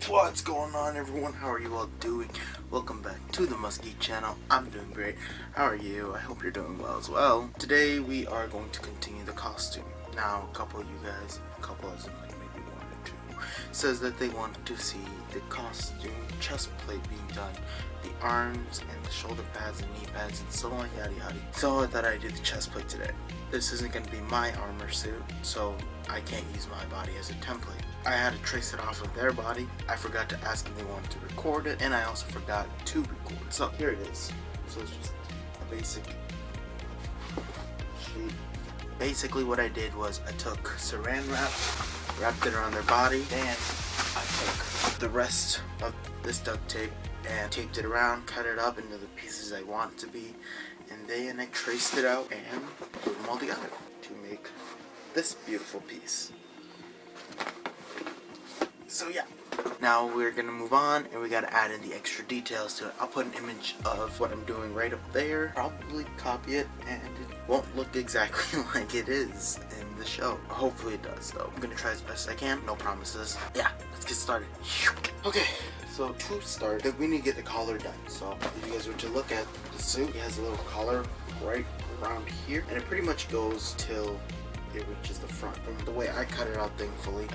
What's going on, everyone? How are you all doing? Welcome back to the Muskie channel. I'm doing great. How are you? I hope you're doing well as well. Today we are going to continue the costume. Now, a couple of you guys, as in like maybe one or two, says that they want to see the costume chest plate being done, the arms and the shoulder pads and knee pads and so on, yada yada. So I thought I'd do the chest plate today. This isn't going to be my armor suit, so I can't use my body as a template. I had to trace it off of their body. I forgot to ask if they wanted to record it, and I also forgot to record. So here it is. So it's just a basic sheet. Basically what I did was I took saran wrap, wrapped it around their body, and I took the rest of this duct tape and taped it around, cut it up into the pieces I want it to be, and then I traced it out and put them all together to make this beautiful piece. So yeah, now we're gonna move on and we gotta add in the extra details to it. I'll put an image of what I'm doing right up there, probably copy it, and it won't look exactly like it is in the show. Hopefully it does though. I'm gonna try as best I can, no promises. Yeah, let's get started. Okay, so to start, we need to get the collar done. So if you guys were to look at the suit, it has a little collar right around here, and it pretty much goes till it reaches the front. From the way I cut it out, thankfully,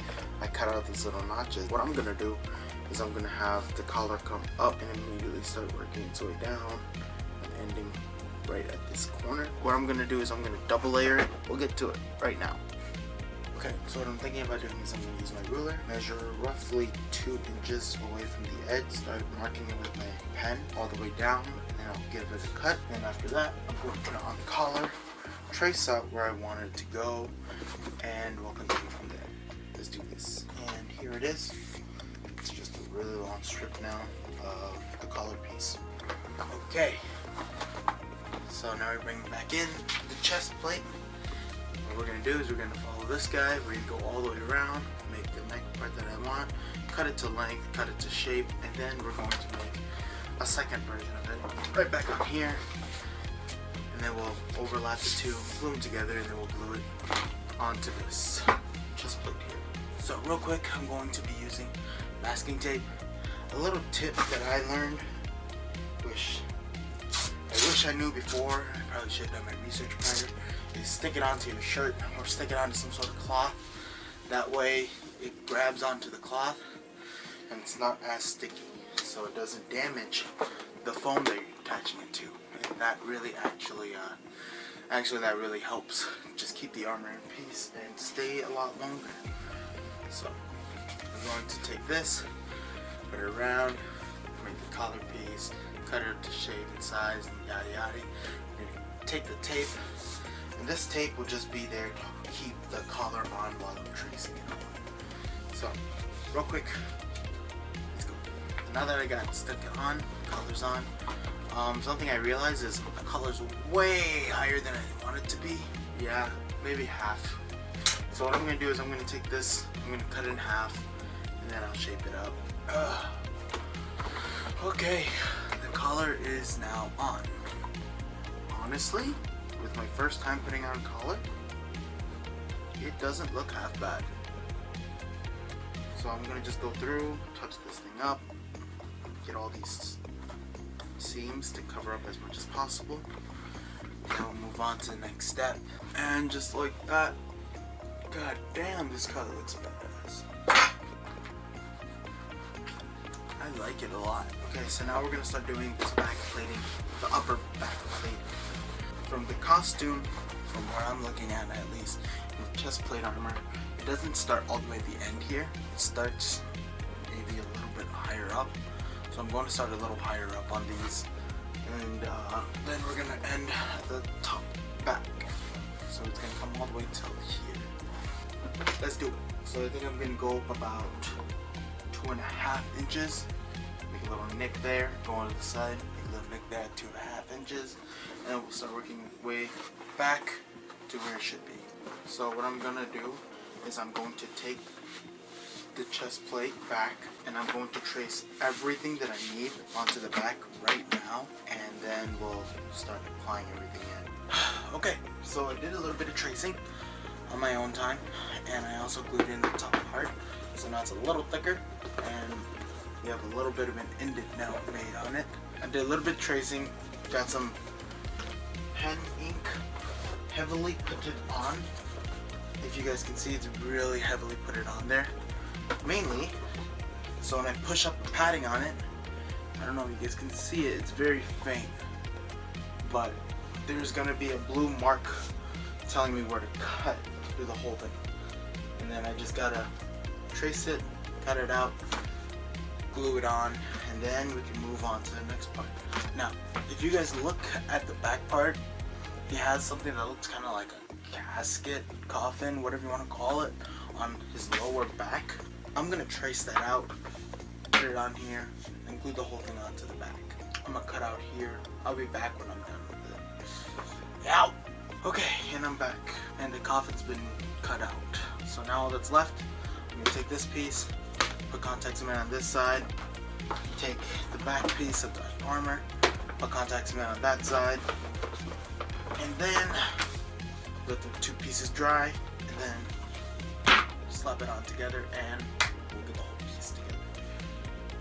I cut out these little notches. What I'm gonna do is I'm gonna have the collar come up and immediately start working its way down and ending right at this corner. What I'm gonna do is I'm gonna double layer it. We'll get to it right now. Okay, so what I'm thinking about doing is I'm gonna use my ruler, measure roughly 2 inches away from the edge, start marking it with my pen all the way down, and then I'll give it a cut. And after that, I'm going to put it on the collar, trace out where I want it to go, and we'll continue from there. Let's do this. And here it is. It's just a really long strip now of the collar piece. Okay, so now we bring it back in the chest plate. What we're going to do is we're going to follow this guy. We're going to go all the way around, make the neck part that I want, cut it to length, cut it to shape, and then we're going to make a second version of it right back on here. And then we'll overlap the two, glue them together, and then we'll glue it onto this chest plate here. So real quick, I'm going to be using masking tape. A little tip that I learned, I wish I knew before, I probably should have done my research prior, is stick it onto your shirt or stick it onto some sort of cloth. That way it grabs onto the cloth and it's not as sticky, so it doesn't damage the foam that you're attaching it to. And that really actually that really helps just keep the armor in peace and stay a lot longer. So I'm going to take this, put it around, make the collar piece, cut it up to shape and size and yada yada. We're going to take the tape, and this tape will just be there to keep the collar on while I'm tracing it on. So real quick, let's go. Now that I got stuck on, the collar's on, something I realized is the collar's way higher than I want it to be. Yeah, maybe half. So what I'm going to do is I'm going to take this, I'm going to cut it in half, and then I'll shape it up. Okay, the collar is now on. Honestly, with my first time putting on a collar, it doesn't look half bad. So I'm going to just go through, touch this thing up, get all these seams to cover up as much as possible. Then we'll move on to the next step. And just like that, god damn, this color looks badass. I like it a lot. Okay, so now we're gonna start doing this back plating, the upper back plate. From the costume, from where I'm looking at least, with chest plate armor, it doesn't start all the way at the end here. It starts maybe a little bit higher up. So I'm going to start a little higher up on these, and then we're going to end at the top back. So it's going to come all the way till here. Let's do it. So I think I'm going to go up about 2.5 inches. Make a little nick there, go on to the side, make a little nick there at 2.5 inches, and we'll start working way back to where it should be. So what I'm going to do is I'm going to take the chest plate back, and I'm going to trace everything that I need onto the back right now, and then we'll start applying everything in. Okay, so I did a little bit of tracing on my own time, and I also glued in the top part, so now it's a little thicker, and a little bit of an indent now made on it. I did a little bit of tracing, got some pen ink, heavily put it on. If you guys can see, it's really heavily put it on there. Mainly, so when I push up the padding on it, I don't know if you guys can see it, it's very faint. But there's gonna be a blue mark telling me where to cut through the whole thing. And then I just gotta trace it, cut it out, glue it on, and then we can move on to the next part. Now, if you guys look at the back part, he has something that looks kind of like a casket, coffin, whatever you want to call it, on his lower back. I'm gonna trace that out, put it on here, and glue the whole thing onto the back. I'm gonna cut out here. I'll be back when I'm done with it. Ow! Okay, and I'm back, and the coffin's been cut out. So now all that's left, I'm gonna take this piece, put contact cement on this side, take the back piece of the armor, put contact cement on that side, and then let the two pieces dry, and then slap it on together, and we'll get the whole piece together.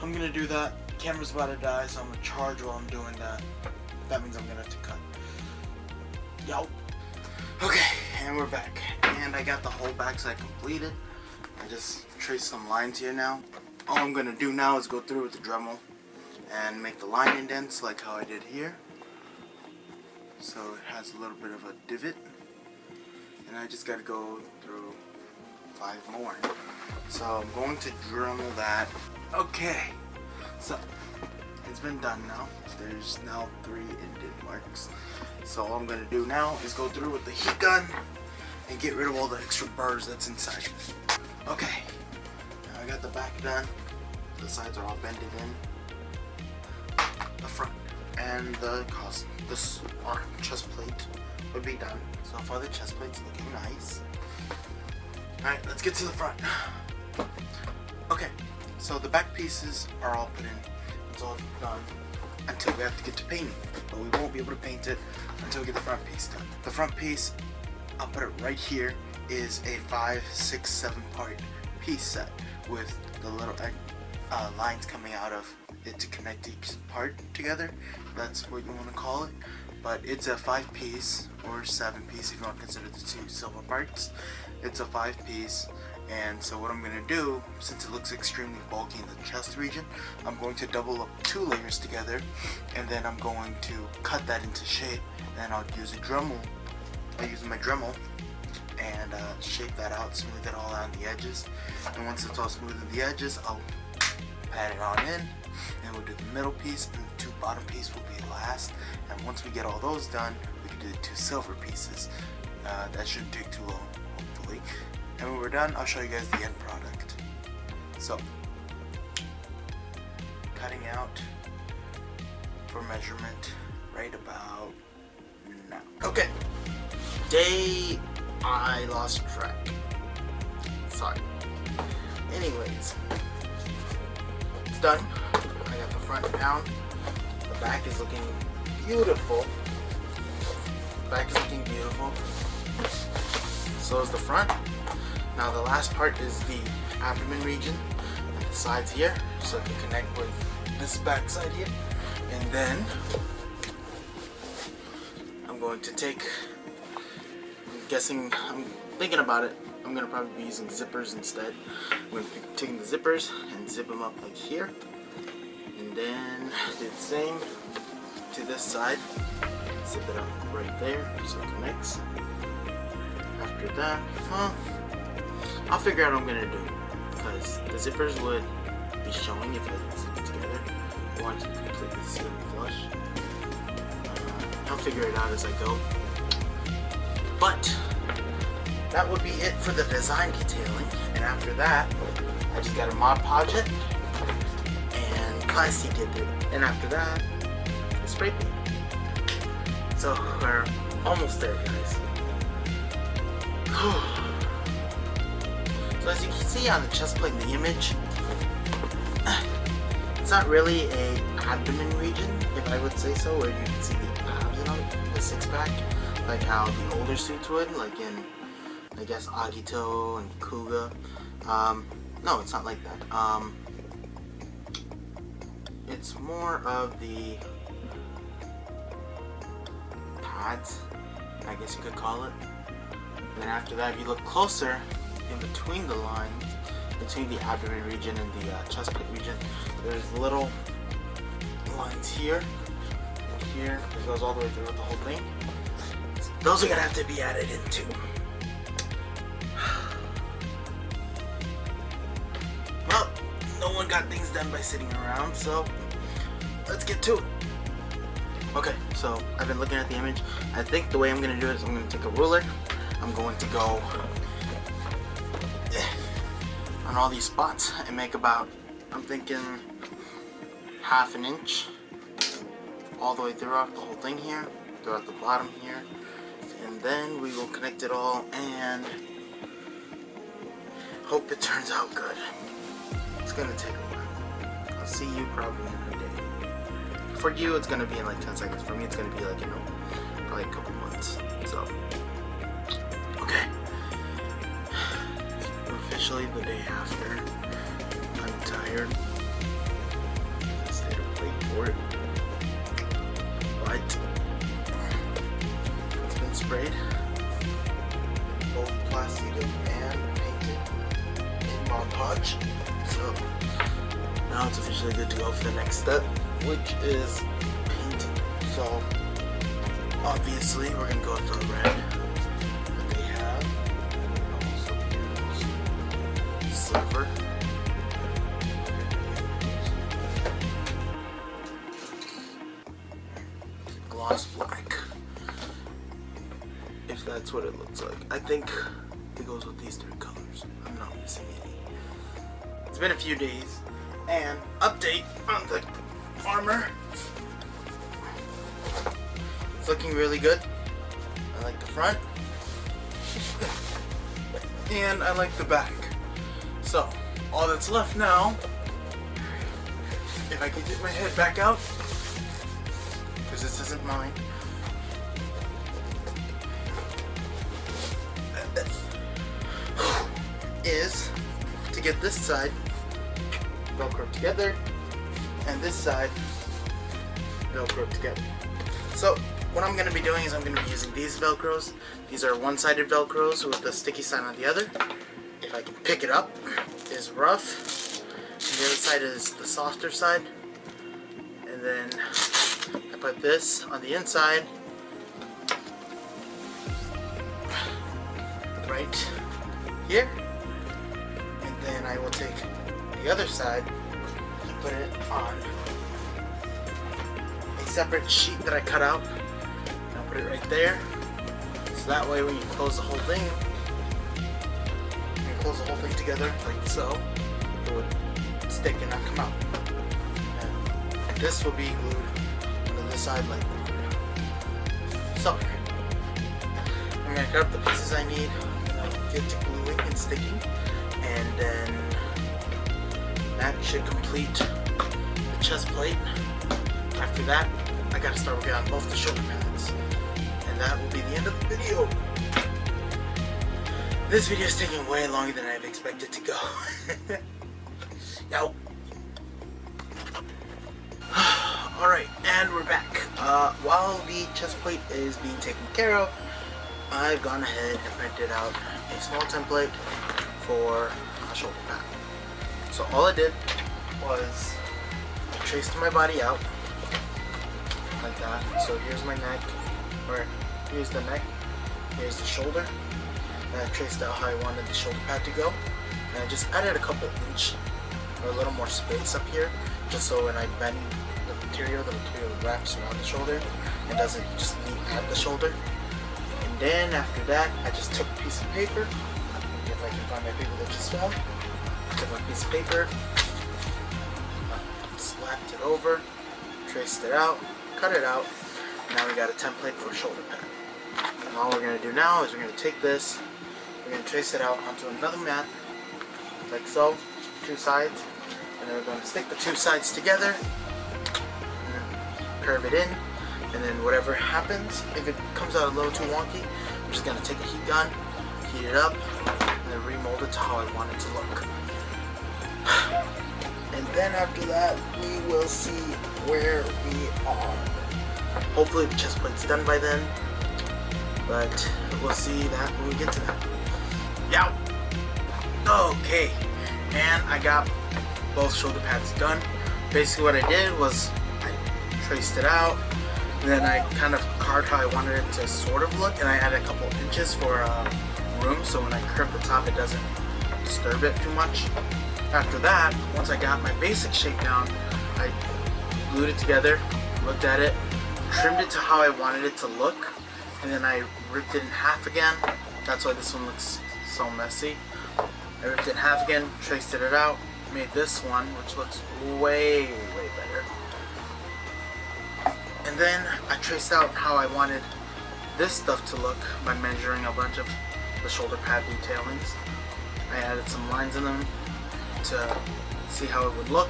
I'm gonna do that. Camera's about to die, so I'm gonna charge while I'm doing that. That means I'm gonna have to cut. Yo. Okay, and we're back. And I got the whole backside completed. I just traced some lines here now. All I'm gonna do now is go through with the Dremel and make the line indents like how I did here. So it has a little bit of a divot. And I just gotta go through 5 more. So I'm going to Dremel that. Okay, so it's been done now. There's now 3 indent marks. So all I'm gonna do now is go through with the heat gun and get rid of all the extra burrs that's inside. Okay, now I got the back done. The sides are all bended in. The front and the our chest plate would be done. So far the chest plate's looking nice. Alright, let's get to the front. Okay, so the back pieces are all put in. It's all done until we have to get to painting. But we won't be able to paint it until we get the front piece done. The front piece, I'll put it right here, is a 5, 6, 7 part piece set with the little lines coming out of it to connect each part together. That's what you want to call it. But it's a 5 piece or 7 piece if you want to consider the 2 silver parts. It's a 5 piece, and so what I'm going to do, since it looks extremely bulky in the chest region, I'm going to double up 2 layers together, and then I'm going to cut that into shape, and I'll use a Dremel. I'll use my Dremel and shape that out, smooth it all on the edges, and once it's all smooth on the edges, I'll pat it on in, and we'll do the middle piece, and the 2 bottom piece will be last. And once we get all those done, we can do the 2 silver pieces. That shouldn't take too long, hopefully. And when we're done, I'll show you guys the end product. So, cutting out for measurement right about now. Okay, day I lost track. Sorry. Anyways, it's done. I got the front down. The back is looking beautiful. Back is looking beautiful. So is the front. Now the last part is the abdomen region and the sides here, so it can connect with this back side here. And then I'm going to take, I'm thinking about it, I'm going to probably be using zippers instead. I'm going to be taking the zippers and zip them up like here. And then do the same to this side. Zip it up right there so it connects. After that, well, I'll figure out what I'm gonna do, because the zippers would be showing if I zip it together. I want to completely seal it flush. I'll figure it out as I go. But that would be it for the design detailing. And after that, I just got a Mod Podge it and Classy did it. And after that, spray paint. So we're almost there, guys. So as you can see on the chest plate in the image, it's not really a abdomen region, if I would say so, where you can see the abs and the 6-pack, like how the older suits would, like in, I guess, Agito and Kuga. No, it's not like that. it's more of the pads, I guess you could call it. And then after that, if you look closer, in between the lines, between the abdomen region and the chest plate region, there's little lines here and here. It goes all the way throughout the whole thing. Those are gonna have to be added in too. Well, no one got things done by sitting around, so let's get to it. Okay, so I've been looking at the image. I think the way I'm gonna do it is I'm gonna take a ruler. I'm going to go on all these spots and make about, I'm thinking, ½ an inch all the way throughout the whole thing here, throughout the bottom here, and then we will connect it all and hope it turns out good. It's gonna take a while. I'll see you probably in a day. For you, it's gonna be in like 10 seconds. For me, it's gonna be like, probably a couple months. So, okay. Officially the day after. I'm tired. I stayed up late for it. But it's been sprayed, both plasticated and painted in Mod Podge. So now it's officially good to go for the next step, which is painting. So obviously we're gonna go with the red that they have. Also use silver. Gloss black, if that's what it looks like. I think it goes with these 3 colors. I'm not missing any. It's been a few days, and update on the armor. It's looking really good. I like the front, and I like the back. So all that's left now, if I can get my head back out, because this isn't mine, is to get this side Velcro together and this side Velcro together. So what I'm going to be doing is I'm going to be using these Velcros. These are one-sided Velcros with the sticky side on the other. If I can pick it up, it's rough, and the other side is the softer side. And then I put this on the inside, right here, and then I will take the other side and put it on a separate sheet that I cut out. And I'll put it right there, so that way when you close the whole thing, together like so, it would stick and not come out. And this will be glued on this side like that. So I'm gonna cut up the pieces I need, get to gluing and sticking, and then that should complete the chest plate. After that, I gotta start working on both the shoulder pads, and that will be the end of the video. This video is taking way longer than I've expected to go. Now, alright, and we're back. While the chest plate is being taken care of, I've gone ahead and printed out a small template for a shoulder pad. So all I did was traced my body out like that. So here's my neck, or here's the neck, here's the shoulder. And I traced out how I wanted the shoulder pad to go. And I just added a couple inch or a little more space up here, just so when I bend the material wraps around the shoulder and doesn't just meet at the shoulder. And then after that, I just took a piece of paper, if I can find my paper that just fell, took my piece of paper, slapped it over, traced it out, cut it out, and now we got a template for a shoulder pad. And all we're going to do now is we're going to take this, we're going to trace it out onto another mat, like so, 2 sides, and then we're going to stick the 2 sides together, and then curve it in, and then whatever happens, if it comes out a little too wonky, I'm just going to take a heat gun, heat it up, and then remold it to how I want it to look. And then after that, we will see where we are. Hopefully the chest plate's done by then, but we'll see that when we get to that. Yeah. Okay, and I got both shoulder pads done. Basically what I did was I traced it out, and then I kind of carved how I wanted it to sort of look, and I added a couple inches for room, so when I curve the top it doesn't disturb it too much. After that, once I got my basic shape down, I glued it together, looked at it, trimmed it to how I wanted it to look, and then I ripped it in half again. That's why this one looks so messy. I ripped it in half again, traced it out, made this one, which looks way better. And then I traced out how I wanted this stuff to look by measuring a bunch of the shoulder pad detailings. I added some lines in them to see how it would look.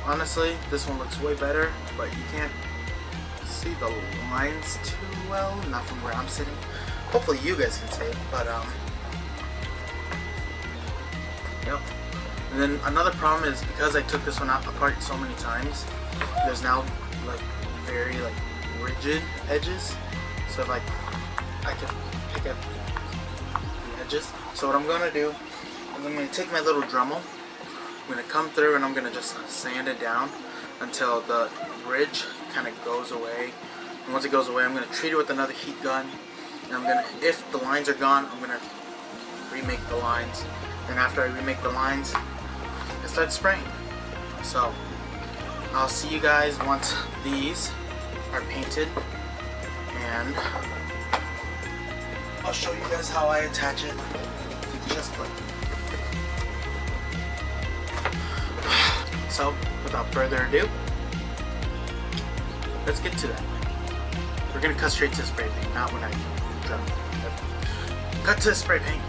Honestly, this one looks way better, but you can't see the lines too well, not from where I'm sitting. Hopefully you guys can see it, but yep. And then another problem is because I took this one apart so many times, there's now like very rigid edges. So if I can pick up the edges. So what I'm gonna do is I'm gonna take my little Dremel. I'm gonna come through and I'm gonna just sand it down until the ridge kind of goes away. And once it goes away, I'm gonna treat it with another heat gun. And I'm gonna, if the lines are gone, I'm gonna remake the lines. And after I remake the lines, I start spraying. So I'll see you guys once these are painted, and I'll show you guys how I attach it to the chest plate. So without further ado, let's get to that. We're gonna cut straight to the spray paint, not when I drum. Cut to the spray paint.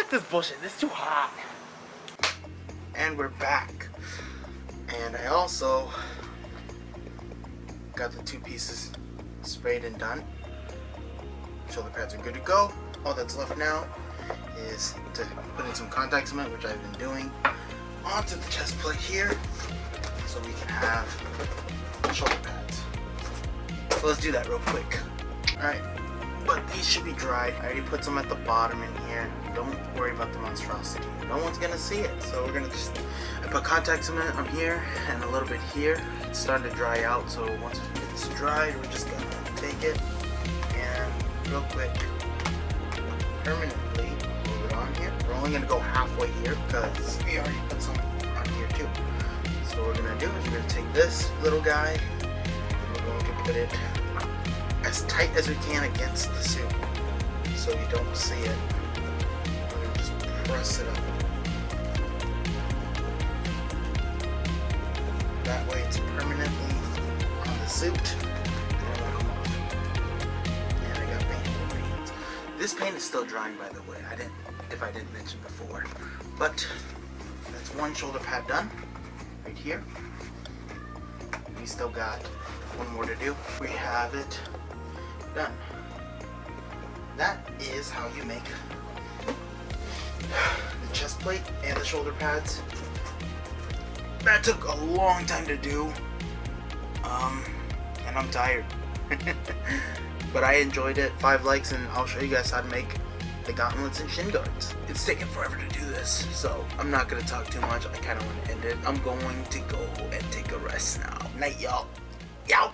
This bullshit, it's too hot. And we're back. And I also got the two pieces sprayed and done. Shoulder pads are good to go. All that's left now is to put in some contact cement, which I've been doing, onto the chest plate here so we can have shoulder pads. So let's do that real quick. Alright. But these should be dry. I already put some at the bottom in here. Don't worry about the monstrosity. No one's gonna see it. So we're gonna just, I put contact cement on here and a little bit here. It's starting to dry out, so once it's dried, we're just gonna take it and real quick, permanently move it on here. We're only gonna go halfway here because we already put some on here too. So what we're gonna do is we're gonna take this little guy and we're going to put it as tight as we can against the suit so you don't see it. We're going to just press it up. That way it's permanently on the suit. And I come off. And I got paint on my hands. This paint is still drying, by the way. If I didn't mention before. But that's one shoulder pad done right here. We still got one more to do. We have it done. That is how you make the chest plate and the shoulder pads. That took a long time to do, and I'm tired. But I enjoyed it. 5 likes and I'll show you guys how to make the gauntlets and shin guards. It's taking forever to do this, so I'm not going to talk too much. I kind of want to end it. I'm going to go and take a rest now. Night, y'all. Yow!